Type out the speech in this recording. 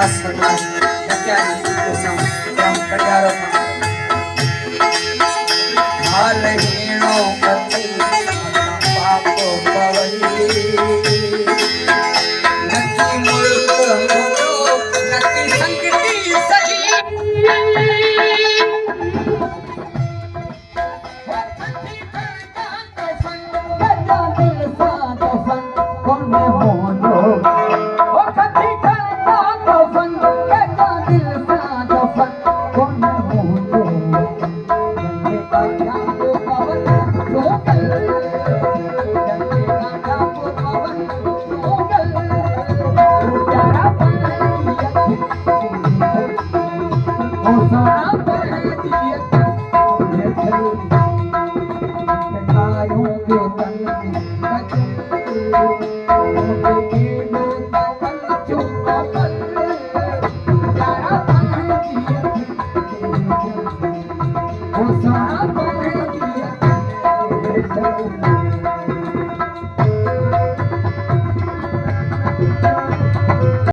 दास भगवान सत्याजी को सम कल्याणो हाल हीणो पति पापो पवई नकी मुल्क मोरो नकी संगति सही Thank you.